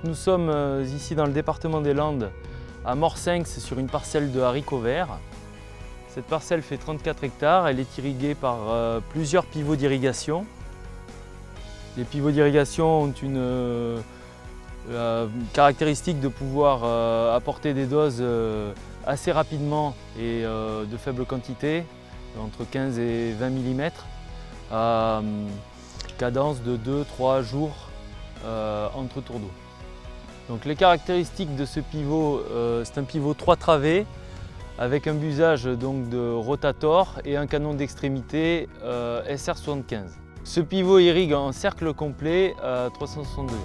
nous sommes ici dans le département des Landes, à Morsinx, sur une parcelle de haricots verts. Cette parcelle fait 34 hectares, elle est irriguée par plusieurs pivots d'irrigation. Les pivots d'irrigation ont une caractéristique de pouvoir apporter des doses assez rapidement et de faible quantité, entre 15 et 20 mm, à cadence de 2-3 jours entre tours d'eau. Donc les caractéristiques de ce pivot, c'est un pivot 3 travées avec un busage donc de rotator et un canon d'extrémité SR75. Ce pivot irrigue en cercle complet à 360 degrés.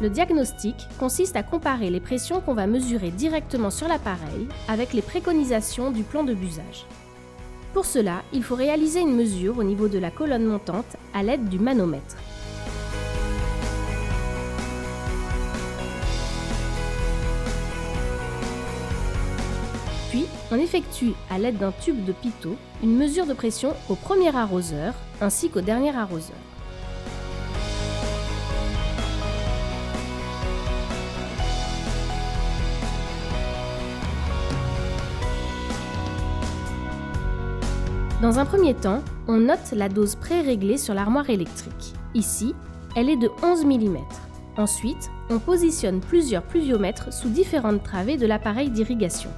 Le diagnostic consiste à comparer les pressions qu'on va mesurer directement sur l'appareil avec les préconisations du plan de busage. Pour cela, il faut réaliser une mesure au niveau de la colonne montante à l'aide du manomètre. Puis, on effectue à l'aide d'un tube de pitot une mesure de pression au premier arroseur ainsi qu'au dernier arroseur. Dans un premier temps, on note la dose pré-réglée sur l'armoire électrique. Ici, elle est de 11 mm. Ensuite, on positionne plusieurs pluviomètres sous différentes travées de l'appareil d'irrigation.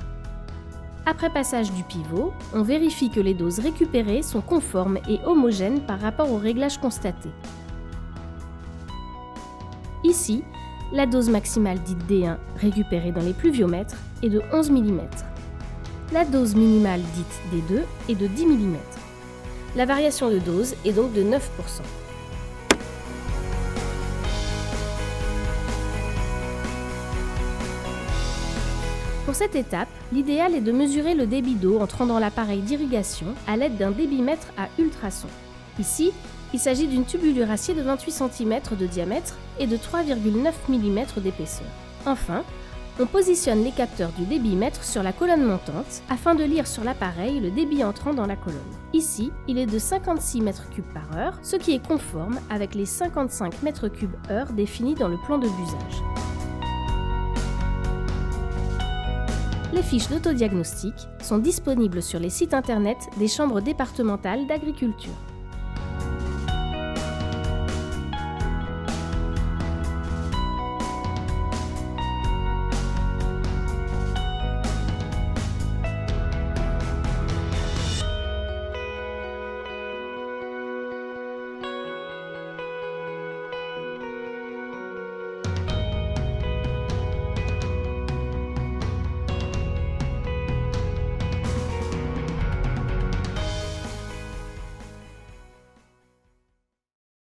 Après passage du pivot, on vérifie que les doses récupérées sont conformes et homogènes par rapport au réglage constaté. Ici, la dose maximale dite D1 récupérée dans les pluviomètres est de 11 mm. La dose minimale dite D2 est de 10 mm. La variation de dose est donc de 9%. Pour cette étape, l'idéal est de mesurer le débit d'eau entrant dans l'appareil d'irrigation à l'aide d'un débitmètre à ultrasons. Ici, il s'agit d'une tubulure acier de 28 cm de diamètre et de 3,9 mm d'épaisseur. Enfin, on positionne les capteurs du débitmètre sur la colonne montante afin de lire sur l'appareil le débit entrant dans la colonne. Ici, il est de 56 m3 par heure, ce qui est conforme avec les 55 m3 heure définis dans le plan de busage. Les fiches d'autodiagnostic sont disponibles sur les sites internet des chambres départementales d'agriculture.